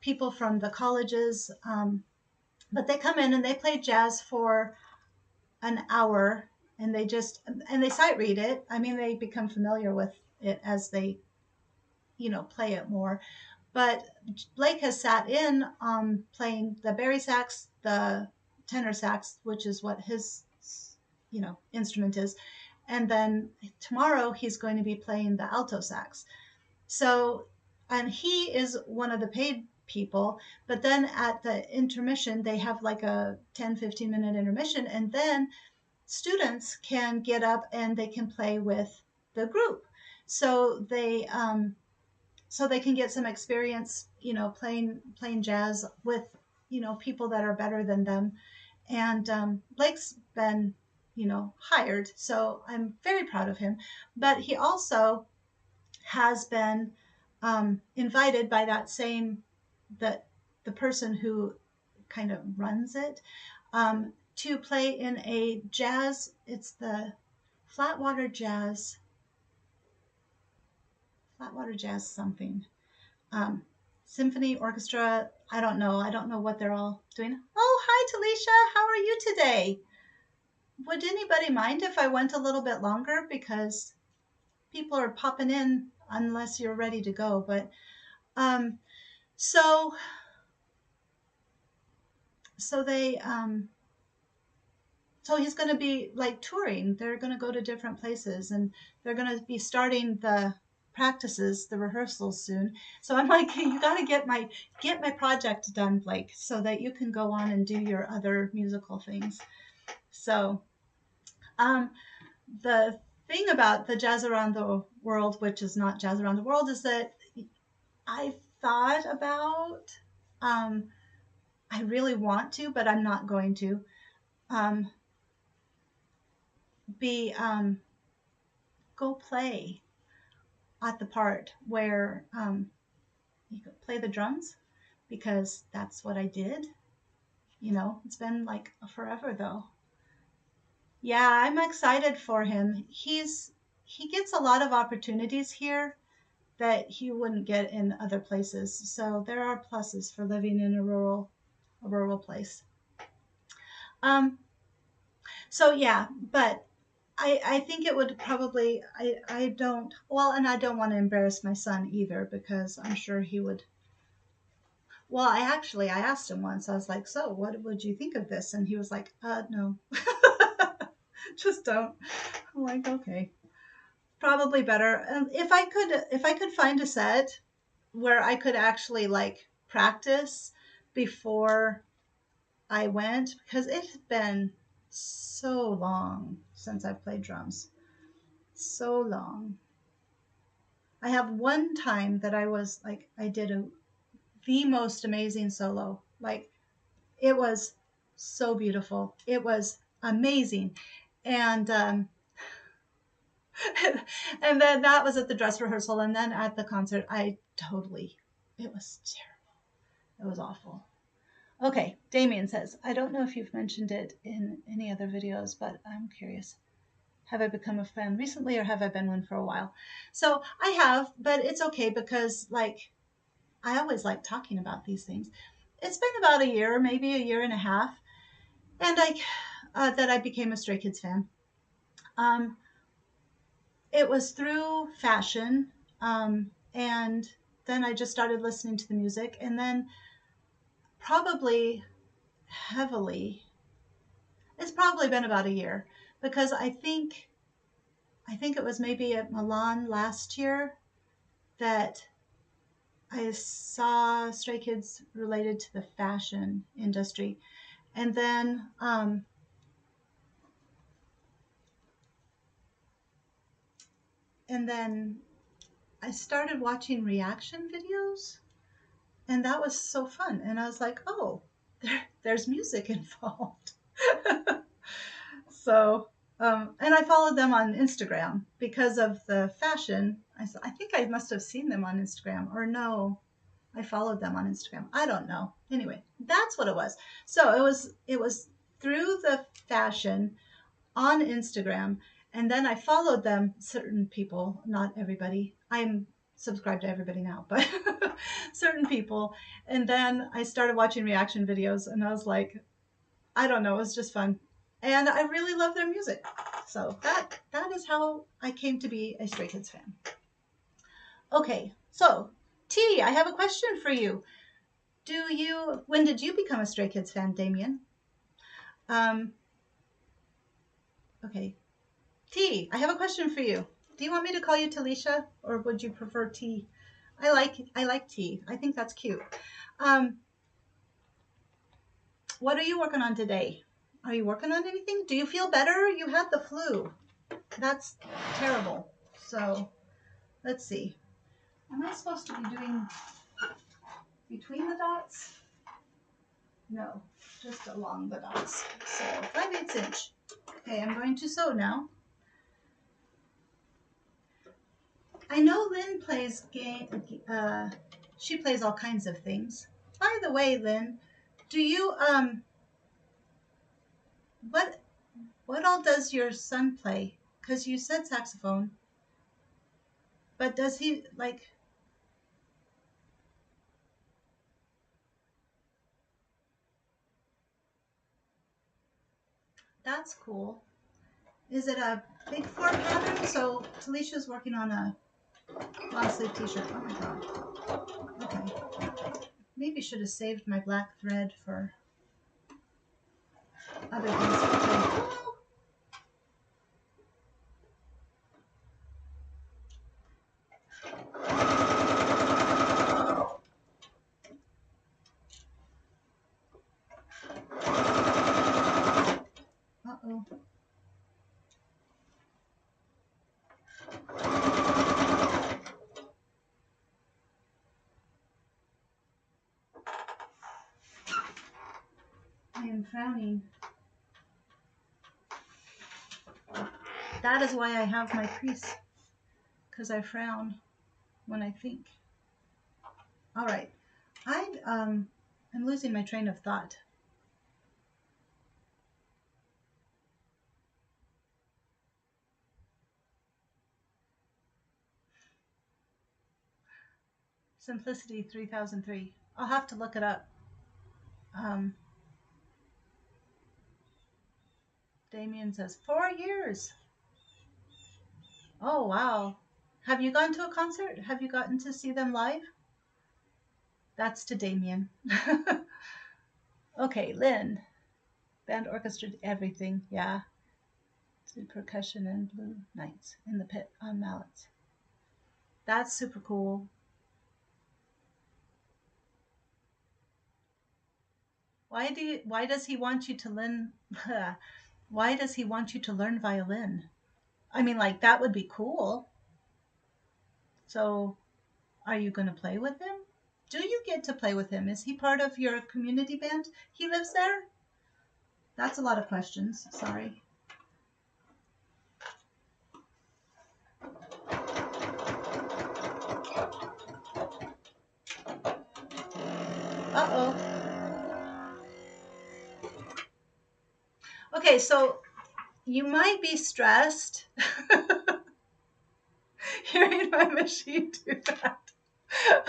people from the colleges, but they come in and they play jazz for an hour, and they sight read it. I mean, they become familiar with it as they play it more. But Blake has sat in playing the bari sax, the tenor sax, which is what his instrument is, and then tomorrow he's going to be playing the alto sax. So, and he is one of the paid people, but then at the intermission they have like a 10-15 minute intermission, and then students can get up and they can play with the group. So they can get some experience, playing jazz with, people that are better than them. And Blake's been, hired, so I'm very proud of him. But he also has been invited by the person who kind of runs it, to play in a jazz. It's the Flatwater Jazz something. Symphony orchestra. I don't know what they're all doing. Oh, hi, Talisha. How are you today? Would anybody mind if I went a little bit longer, because people are popping in unless you're ready to go. But so they so he's going to be like touring. They're going to go to different places, and they're going to be starting the practices, the rehearsals soon. So I'm like, hey, you got to get my project done, Blake, so that you can go on and do your other musical things. So the thing about the Jazz Around the World, which is not Jazz Around the World, is that I thought about, I really want to, but I'm not going to, go play at the part where you could play the drums, because that's what I did. It's been like forever though. Yeah, I'm excited for him. He gets a lot of opportunities here that he wouldn't get in other places. So there are pluses for living in a rural place. So yeah, but I think it would probably, I don't want to embarrass my son either, because I'm sure he would. Well, I asked him once, I was like, so what would you think of this? And he was like, no, just don't. I'm like, okay, probably better. If I could find a set where I could actually like practice before I went, because it's been so long since I've played drums. So long. I have one time that I was like, I did the most amazing solo. Like, it was so beautiful. It was amazing. And and then that was at the dress rehearsal, and then at the concert, it was terrible. It was awful. Okay, Damien says, I don't know if you've mentioned it in any other videos, but I'm curious. Have I become a fan recently, or have I been one for a while? So I have, but it's okay, because like, I always like talking about these things. It's been about a year, maybe a year and a half, and that I became a Stray Kids fan. It was through fashion, and then I just started listening to the music, and then probably heavily, it's probably been about a year, because I think it was maybe at Milan last year that I saw Stray Kids related to the fashion industry, and then I started watching reaction videos, and that was so fun. And I was like, oh, there's music involved. So, and I followed them on Instagram because of the fashion. I think I must have seen them on Instagram, or no, I followed them on Instagram. I don't know. Anyway, that's what it was. So it was through the fashion on Instagram, and then I followed them, certain people, not everybody. I'm subscribed to everybody now, but certain people. And then I started watching reaction videos, and I was like, I don't know, it was just fun. And I really love their music. So that is how I came to be a Stray Kids fan. Okay, so T, I have a question for you. When did you become a Stray Kids fan, Damien? Okay. T, I have a question for you. Do you want me to call you Talisha, or would you prefer T? I like T. I think that's cute. What are you working on today? Are you working on anything? Do you feel better? You had the flu. That's terrible. So let's see. Am I supposed to be doing between the dots? No, just along the dots. So 5/8 inch. Okay, I'm going to sew now. I know Lynn plays she plays all kinds of things. By the way, Lynn, do you what all does your son play? Because you said saxophone, but does he like? That's cool. Is it a big four pattern? So Talisha's working on a long sleeve t-shirt. Oh my god. Okay. Maybe should have saved my black thread for other things. Okay. Uh-oh. I am frowning. That is why I have my crease, because I frown when I think. All right. I'm losing my train of thought. Simplicity 3003. I'll have to look it up. Damien says 4 years. Oh, wow. Have you gone to a concert? Have you gotten to see them live? That's to Damien. Okay, Lynn. Band orchestra, everything. Yeah. Do percussion and blue nights in the pit on mallets. That's super cool. Why does he want you to learn why does he want you to learn violin? I mean, like, that would be cool. So, are you going to play with him? Do you get to play with him? Is he part of your community band? He lives there? That's a lot of questions. Sorry. Uh-oh. Okay, so you might be stressed hearing my machine do that.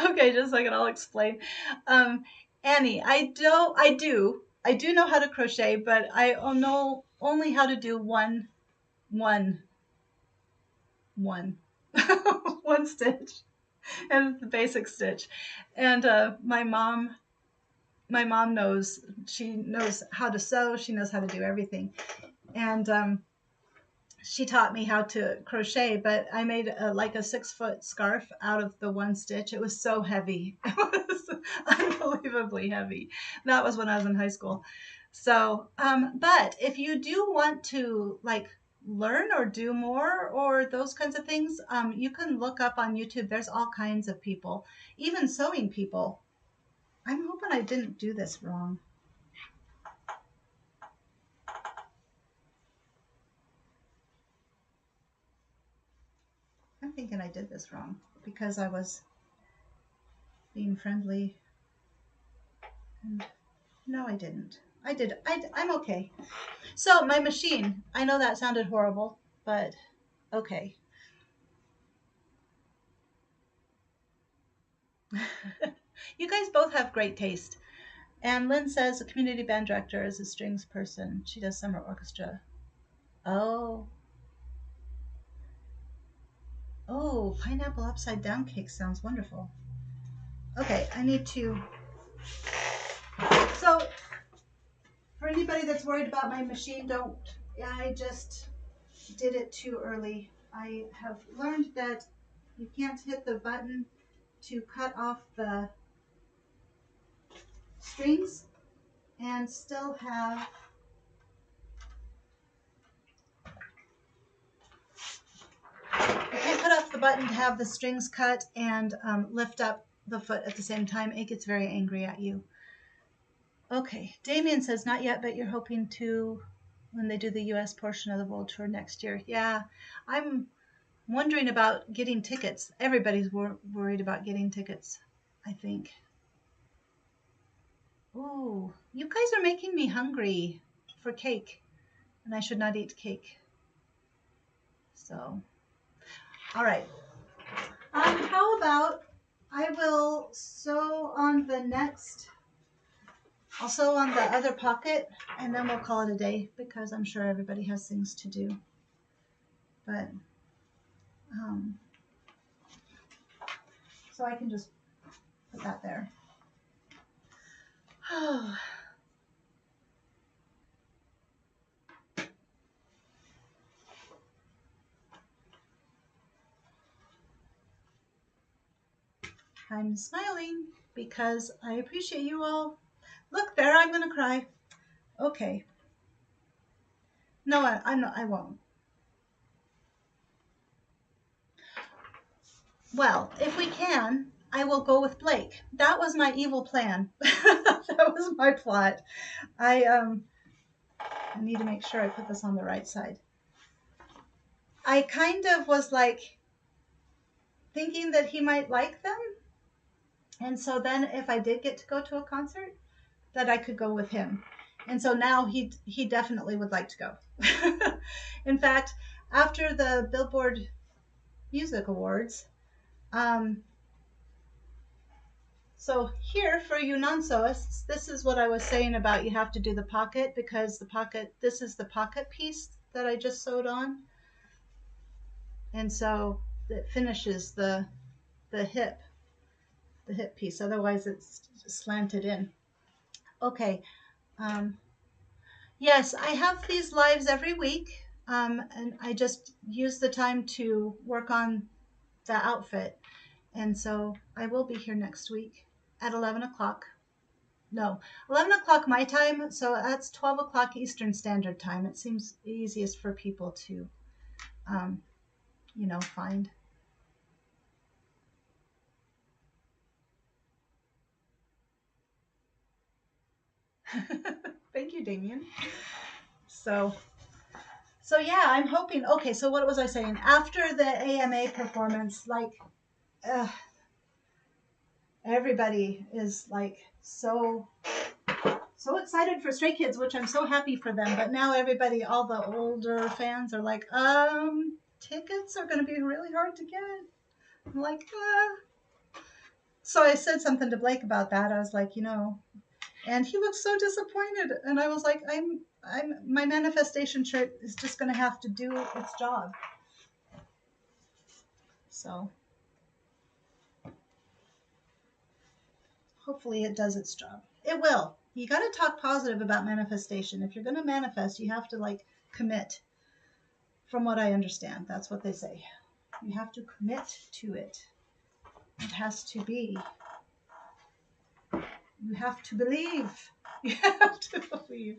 Okay, just a second, I'll explain. Annie, I do know how to crochet, but I know only how to do one one stitch, and the basic stitch. And my mom knows, she knows how to sew, she knows how to do everything. And she taught me how to crochet, but I made like a 6-foot scarf out of the one stitch. It was so heavy. It was unbelievably heavy. That was when I was in high school. So, but if you do want to like learn or do more or those kinds of things, you can look up on YouTube. There's all kinds of people, even sewing people. I'm hoping I didn't do this wrong. I'm thinking I did this wrong because I was being friendly. And no, I didn't. I did. I'm okay. So my machine, I know that sounded horrible, but okay. You guys both have great taste. And Lynn says a community band director is a strings person. She does summer orchestra. Oh. Oh, pineapple upside down cake sounds wonderful. Okay, I need to. So, for anybody that's worried about my machine, don't. I just did it too early. I have learned that you can't hit the button to cut off the strings and still have you can't cut off the button to have the strings cut and lift up the foot at the same time. It gets very angry at you. Okay, Damien says not yet, but you're hoping to when they do the US portion of the world tour next year. Yeah, I'm wondering about getting tickets. Everybody's worried about getting tickets, I think. Ooh, you guys are making me hungry for cake, and I should not eat cake. So, all right. How about I will sew on the next, I'll sew on the other pocket, and then we'll call it a day because I'm sure everybody has things to do. But, so I can just put that there. Oh. I'm smiling because I appreciate you all. Look there, I'm gonna cry. Okay. No, I'm not, I won't. Well, if we can, I will go with Blake. That was my evil plan. That was my plot. I need to make sure I put this on the right side. I kind of was like thinking that he might like them. And so then if I did get to go to a concert, that I could go with him. And so now he definitely would like to go. In fact, after the Billboard Music Awards, so here for you non-sewists, this is what I was saying about you have to do the pocket because the pocket, this is the pocket piece that I just sewed on. And so it finishes the hip piece. Otherwise it's slanted in. Okay. Yes, I have these lives every week. And I just use the time to work on the outfit. And so I will be here next week at 11 o'clock. No, 11 o'clock my time, so that's 12 o'clock Eastern Standard Time. It seems easiest for people to, find. Thank you, Damien. So yeah, I'm hoping. Okay, so what was I saying? After the AMA performance, like, everybody is like so excited for Stray Kids, which I'm so happy for them. But now everybody, all the older fans are like, tickets are going to be really hard to get. I'm like, So I said something to Blake about that. I was like, and he looked so disappointed. And I was like, my manifestation shirt is just going to have to do its job. So hopefully it does its job. It will. You got to talk positive about manifestation. If you're going to manifest, you have to commit from what I understand. That's what they say. You have to commit to it. It has to be. You have to believe. You have to believe.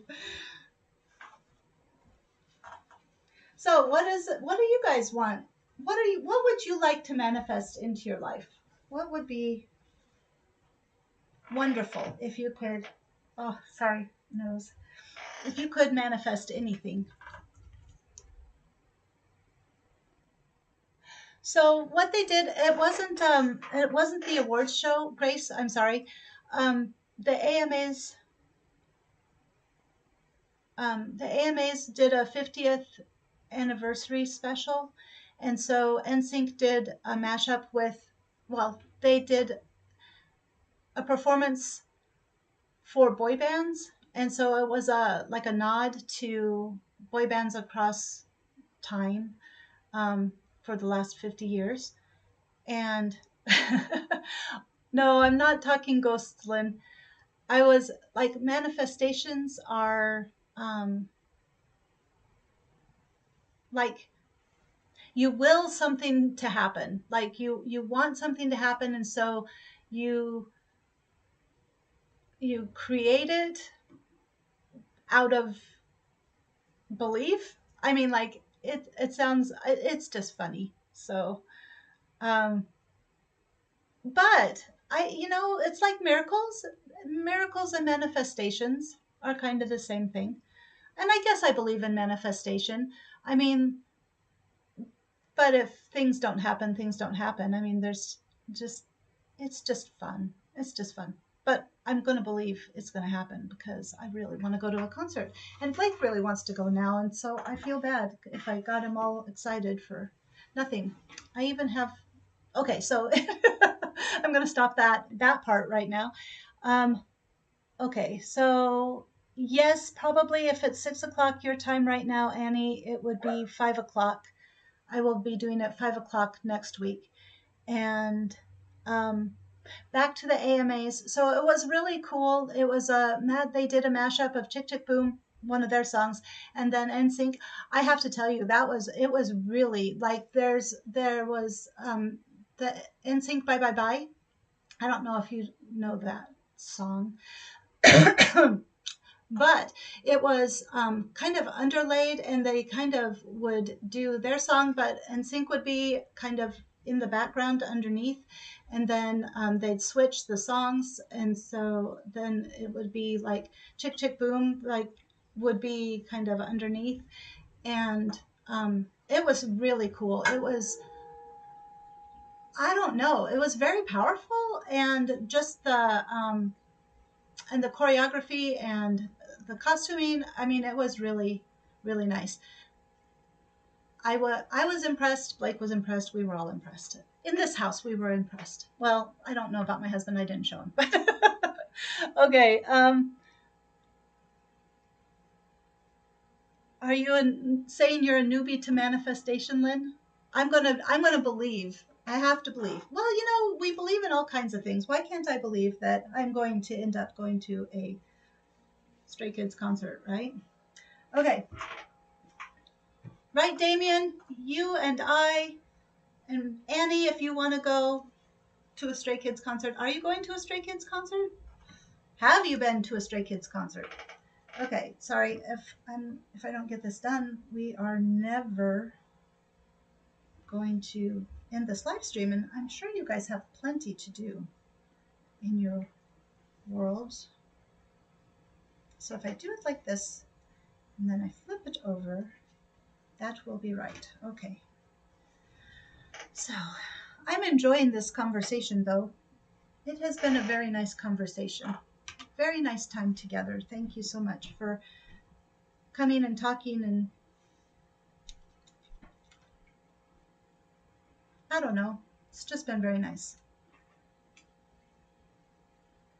So what do you guys want? What would you like to manifest into your life? What would be wonderful if you could, oh, sorry, nose. If you could manifest anything. So what they did, it wasn't the awards show, Grace, I'm sorry. The AMAs did a 50th anniversary special, and so NSYNC did a mashup with, well, they did a performance for boy bands, and so it was like a nod to boy bands across time, for the last 50 years. And no, I'm not talking ghosts, Lynn. I was like, manifestations are like, you will something to happen, like you want something to happen, and so you create it out of belief. I mean, like, it sounds, it's just funny. So um but it's like miracles and manifestations are kind of the same thing. And I guess I believe in manifestation. I mean, but if things don't happen, things don't happen. I mean, there's just, it's just fun. It's just fun. But I'm going to believe it's going to happen because I really want to go to a concert. And Blake really wants to go now. And so I feel bad if I got him all excited for nothing. I even have, okay, so I'm going to stop that part right now. Okay, so yes, probably if it's 6 o'clock your time right now, Annie, it would be 5 o'clock. I will be doing it 5 o'clock next week. And back to the AMAs. So it was really cool. It was they did a mashup of Chick Chick Boom, one of their songs, and then NSYNC. I have to tell you, it was really like, there was the NSYNC Bye Bye Bye. I don't know if you know that song. But it was kind of underlaid, and they kind of would do their song, but NSYNC would be kind of in the background underneath, and then they'd switch the songs, and so then it would be like Chick Chick Boom, like, would be kind of underneath, and it was really cool. It was, I don't know, it was very powerful, and just the choreography and the costuming, I mean, it was really, really nice. I was impressed. Blake was impressed. We were all impressed. In this house, we were impressed. Well, I don't know about my husband. I didn't show him. Okay. Are you saying you're a newbie to manifestation, Lynn? I'm gonna believe. I have to believe. Well, we believe in all kinds of things. Why can't I believe that I'm going to end up going to a Stray Kids concert, right? Okay. Right, Damien? You and I and Annie, if you want to go to a Stray Kids concert. Are you going to a Stray Kids concert? Have you been to a Stray Kids concert? Okay, sorry, if I don't get this done, we are never going to end this live stream, and I'm sure you guys have plenty to do in your worlds. So if I do it like this, and then I flip it over, that will be right. Okay. So I'm enjoying this conversation, though. It has been a very nice conversation. Very nice time together. Thank you so much for coming and talking, and I don't know. It's just been very nice.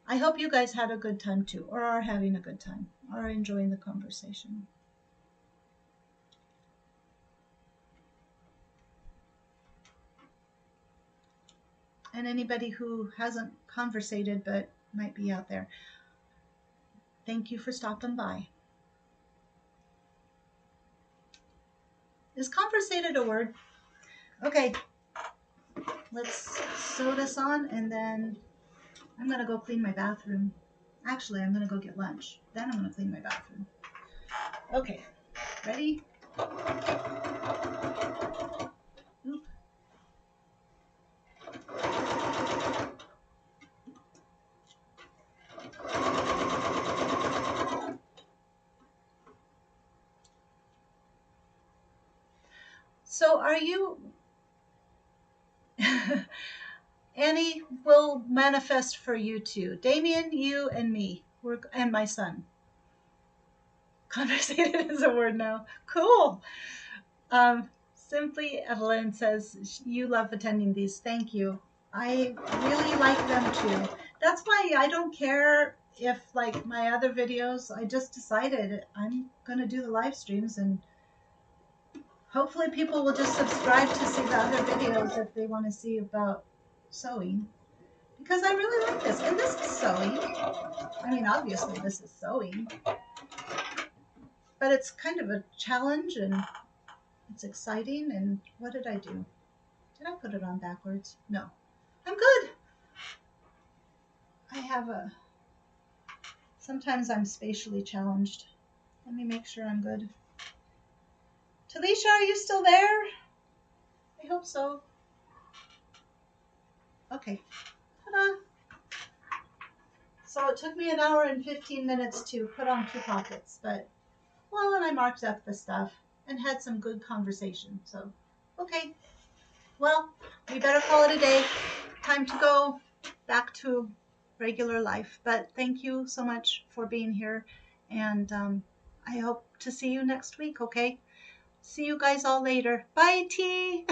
I hope you guys had a good time too, or are having a good time, or are enjoying the conversation. And anybody who hasn't conversated but might be out there, thank you for stopping by. Is conversated a word? Okay, let's sew this on, and then I'm gonna go clean my bathroom. Actually, I'm gonna go get lunch. Then I'm gonna clean my bathroom. Okay, ready? Oop. So are you, Annie will manifest for you too. Damien, you and me, and my son. Conversated is a word now. Cool. Um, Simply Evelyn says, you love attending these. Thank you. I really like them too. That's why I don't care if, like my other videos, I just decided I'm going to do the live streams, and hopefully people will just subscribe to see the other videos if they want to see about sewing. Because I really like this. And this is sewing. I mean, obviously this is sewing. But it's kind of a challenge, and it's exciting. And what did I do? Did I put it on backwards? No. I'm good. I have a... Sometimes I'm spatially challenged. Let me make sure I'm good. Talisha, are you still there? I hope so. Okay. Ta-da. So it took me 1 hour and 15 minutes to put on 2 pockets, but, well, and I marked up the stuff and had some good conversation. So, okay. Well, we better call it a day. Time to go back to regular life. But thank you so much for being here. And I hope to see you next week, okay? See you guys all later. Bye, T.